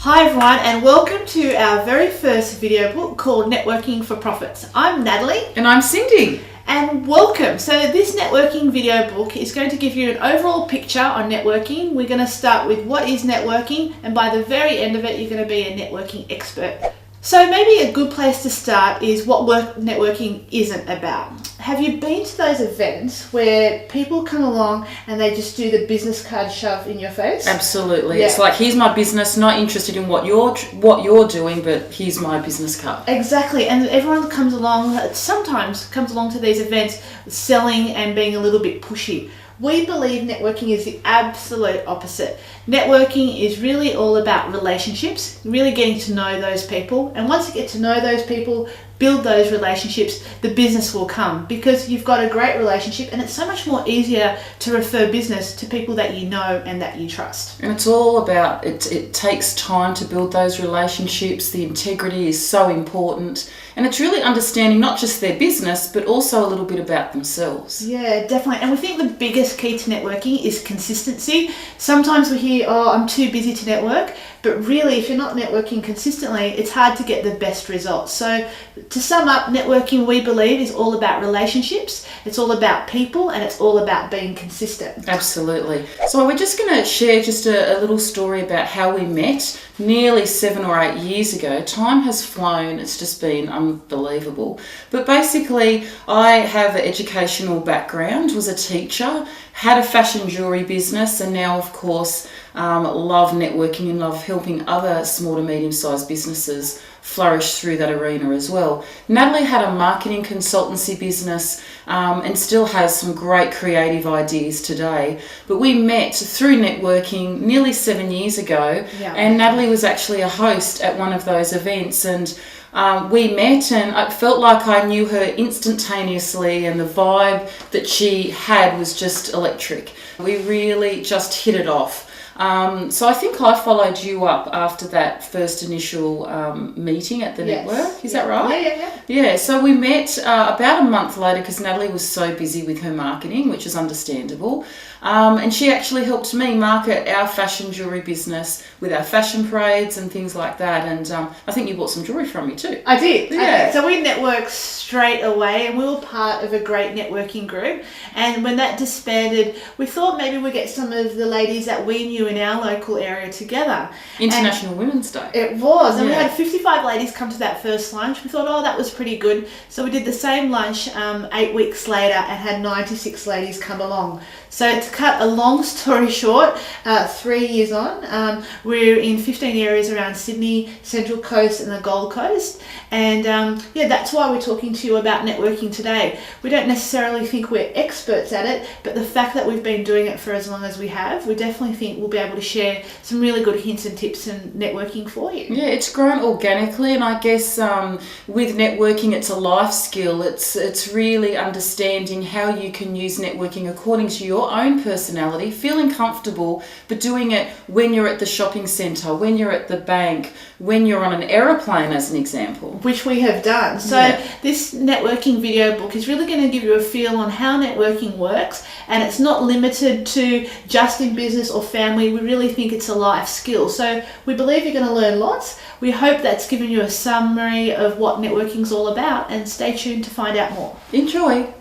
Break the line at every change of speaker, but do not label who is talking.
Hi everyone, and welcome to our very first video book called Networking for Profits. I'm Natalie.
And I'm Cindy.
And welcome. So this networking video book is going to give you an overall picture on networking. We're going to start with what is networking, and by the very end of it you're going to be a networking expert. So maybe a good place to start is what networking isn't about. Have you been to those events where people come along and they just do the business card shove in your face?
Absolutely.
Yeah.
It's like, here's my business, not interested in what you're doing, but here's my business card.
Exactly, and everyone sometimes comes along to these events selling and being a little bit pushy. We believe networking is the absolute opposite. Networking is really all about relationships, really getting to know those people. And once you get to know those people, build those relationships, the business will come because you've got a great relationship, and it's so much more easier to refer business to people that you know and that you trust.
And it's all about, it takes time to build those relationships. The integrity is so important. And it's really understanding not just their business, but also a little bit about themselves.
Yeah, definitely. And we think the biggest key to networking is consistency. Sometimes we hear, oh, I'm too busy to network. But really, if you're not networking consistently, it's hard to get the best results. So to sum up, networking, we believe, is all about relationships. It's all about people, and it's all about being consistent.
Absolutely. So we're just going to share just a little story about how we met nearly 7 or 8 years ago. Time has flown. It's just been unbelievable. But basically, I have an educational background, was a teacher, had a fashion jewellery business, and now, of course, love networking and love helping other small to medium-sized businesses flourish through that arena as well. Natalie had a marketing consultancy business and still has some great creative ideas today. But we met through networking nearly 7 years ago, and Natalie was actually a host at one of those events, and we met, and I felt like I knew her instantaneously, and the vibe that she had was just electric. We really just hit it off. So I think I followed you up after that first initial meeting at the network. Is that right? Yeah, so we met about a month later because Natalie was so busy with her marketing, which is understandable. And she actually helped me market our fashion jewellery business with our fashion parades and things like that. And I think you bought some jewellery from me too.
I did.
Yeah.
So we networked straight away, and we were part of a great networking group. And when that disbanded, we thought maybe we'd get some of the ladies that we knew in our local area together.
International Women's Day.
It was. And we had 55 ladies come to that first lunch. We thought, oh, that was pretty good. So we did the same lunch 8 weeks later and had 96 ladies come along. So to cut a long story short, 3 years on, we're in 15 areas around Sydney, Central Coast and the Gold Coast. And that's why we're talking to you about networking today. We don't necessarily think we're experts at it, but the fact that we've been doing it for as long as we have, we definitely think we'll be able to share some really good hints and tips in networking for you.
Yeah, it's grown organically, and I guess with networking, it's a life skill. It's really understanding how you can use networking according to your own personality, feeling comfortable, but doing it when you're at the shopping centre, when you're at the bank, when you're on an aeroplane, as an example.
Which we have done. So this networking video book is really going to give you a feel on how networking works, and it's not limited to just in business or family. We really think it's a life skill. So we believe you're going to learn lots. We hope that's given you a summary of what networking is all about, and stay tuned to find out more.
Enjoy.